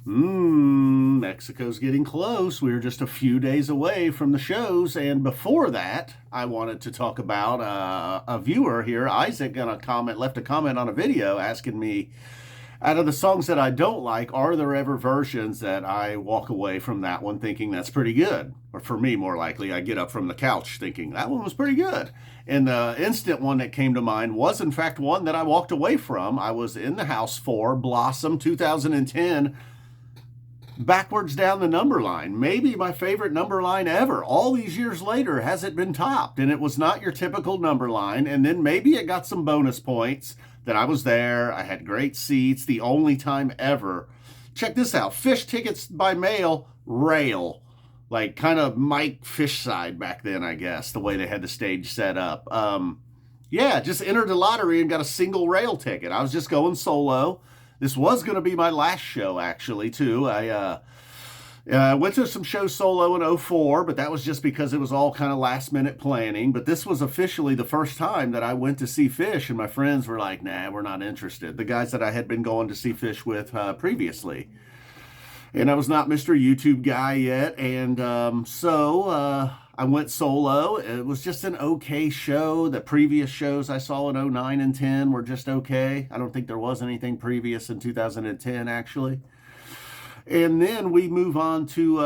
Mexico's getting close. We were just a few days away from the shows. And before that, I wanted to talk about a viewer here, Isaac, left a comment on a video asking me, out of the songs that I don't like, are there ever versions that I walk away from that one thinking that's pretty good? Or for me, more likely, I get up from the couch thinking that one was pretty good. And the instant one that came to mind was, in fact, one that I walked away from. I was in the house for Blossom 2010, backwards down the number line. Maybe my favorite number line ever. All these years later, has it been topped? And it was not your typical number line. And then maybe it got some bonus points that I was there. I had great seats. The only time ever. Check this out. Phish tickets by mail, rail. Like kind of Mike Phish side back then, I guess, the way they had the stage set up. Yeah, just entered the lottery and got a single rail ticket. I was just going solo. This was going to be my last show, actually, too. I went to some shows solo in '04, but that was just because it was all kind of last-minute planning. But this was officially the first time that I went to see Phish, and my friends were like, nah, we're not interested. The guys that I had been going to see Phish with previously. And I was not Mr. YouTube guy yet, and so I went solo. It was just an okay show. The previous shows I saw in '09 and '10 were just okay. I don't think there was anything previous in 2010, actually. And then we move on to,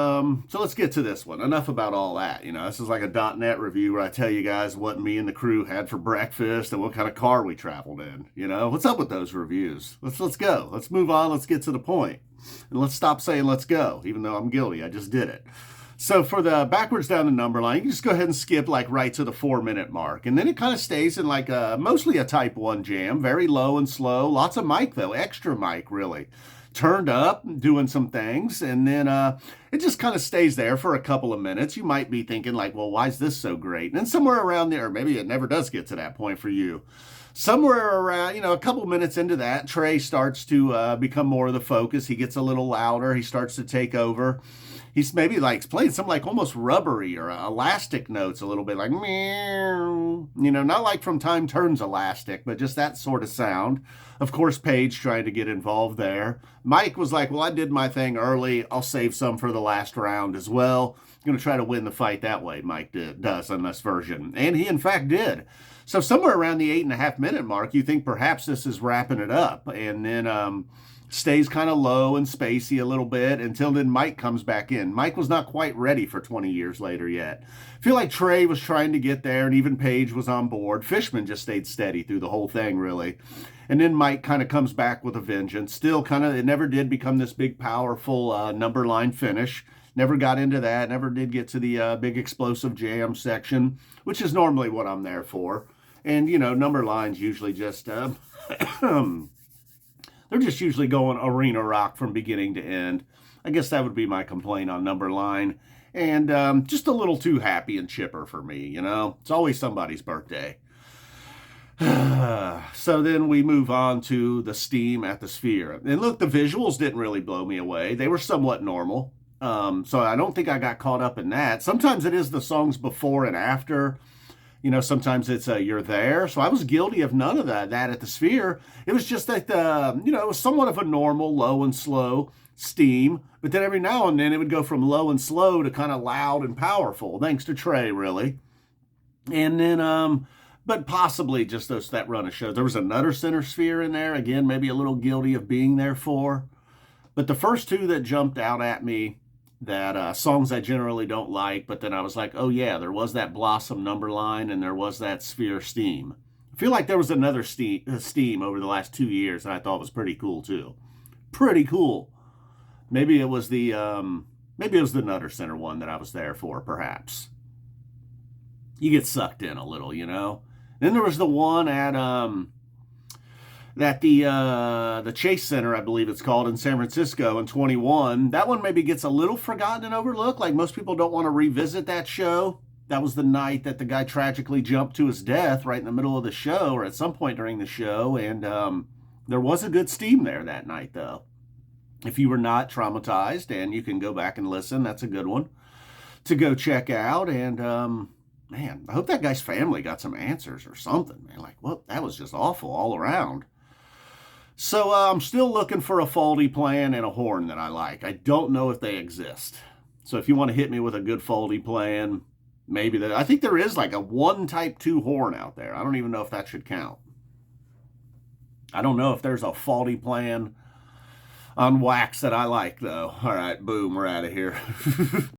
so let's get to this one. Enough about all that. This is like a .NET review where I tell you guys what me and the crew had for breakfast and what kind of car we traveled in. What's up with those reviews? Let's go. Let's move on. Let's get to the point. And let's stop saying let's go, even though I'm guilty. I just did it. So for the backwards down the number line, you can just go ahead and skip like right to the 4-minute mark. And then it kind of stays in like mostly a type 1 jam, very low and slow. Lots of mic though, extra mic really. Turned up, doing some things, and then it just kind of stays there for a couple of minutes. You might be thinking like, well, why is this so great? And then somewhere around there, maybe it never does get to that point for you. Somewhere around, a couple minutes into that, Trey starts to become more of the focus. He gets a little louder. He starts to take over. He's maybe like playing some like almost rubbery or elastic notes a little bit like meow, not like From Time Turns Elastic, but just that sort of sound. Of course, Paige trying to get involved there. Mike was like, well, I did my thing early. I'll save some for the last round as well. I'm going to try to win the fight that way, Mike does on this version. And he, in fact, did. So somewhere around the 8.5-minute mark, you think perhaps this is wrapping it up. And then stays kind of low and spacey a little bit until then Mike comes back in. Mike was not quite ready for 20 years later yet. I feel like Trey was trying to get there, and even Paige was on board. Fishman just stayed steady through the whole thing, really. And then Mike kind of comes back with a vengeance. Still kind of, it never did become this big, powerful number line finish. Never got into that. Never did get to the big explosive jam section, which is normally what I'm there for. And, number lines usually just... they're just usually going arena rock from beginning to end. I guess that would be my complaint on number line. And just a little too happy and chipper for me, It's always somebody's birthday. So then we move on to the Steam at the Sphere. And look, the visuals didn't really blow me away. They were somewhat normal. So I don't think I got caught up in that. Sometimes it is the songs before and after. Sometimes it's You're There. So I was guilty of none of that at the Sphere. It was just that, it was somewhat of a normal low and slow Steam. But then every now and then it would go from low and slow to kind of loud and powerful, thanks to Trey, really. And then, but possibly just that run of shows. There was another Center Sphere in there. Again, maybe a little guilty of being there for. But the first two that jumped out at me, that songs I generally don't like, but then I was like, oh yeah, there was that Blossom number line and there was that Sphere Steam. I feel like there was another Steam over the last 2 years that I thought was pretty cool too. Pretty cool. Maybe it was the Nutter Center one that I was there for, perhaps. You get sucked in a little, Then there was the one at the Chase Center, I believe it's called, in San Francisco in 21. That one maybe gets a little forgotten and overlooked. Like most people don't want to revisit that show. That was the night that the guy tragically jumped to his death right in the middle of the show, or at some point during the show. And there was a good Steam there that night, though. If you were not traumatized, and you can go back and listen, that's a good one to go check out. And man, I hope that guy's family got some answers or something, man. Like, well, that was just awful all around. So I'm still looking for a faulty plan and a horn that I like. I don't know if they exist. So if you want to hit me with a good faulty plan, maybe that. I think there is like a 1 Type 2 horn out there. I don't even know if that should count. I don't know if there's a faulty plan on wax that I like, though. All right, boom, we're out of here.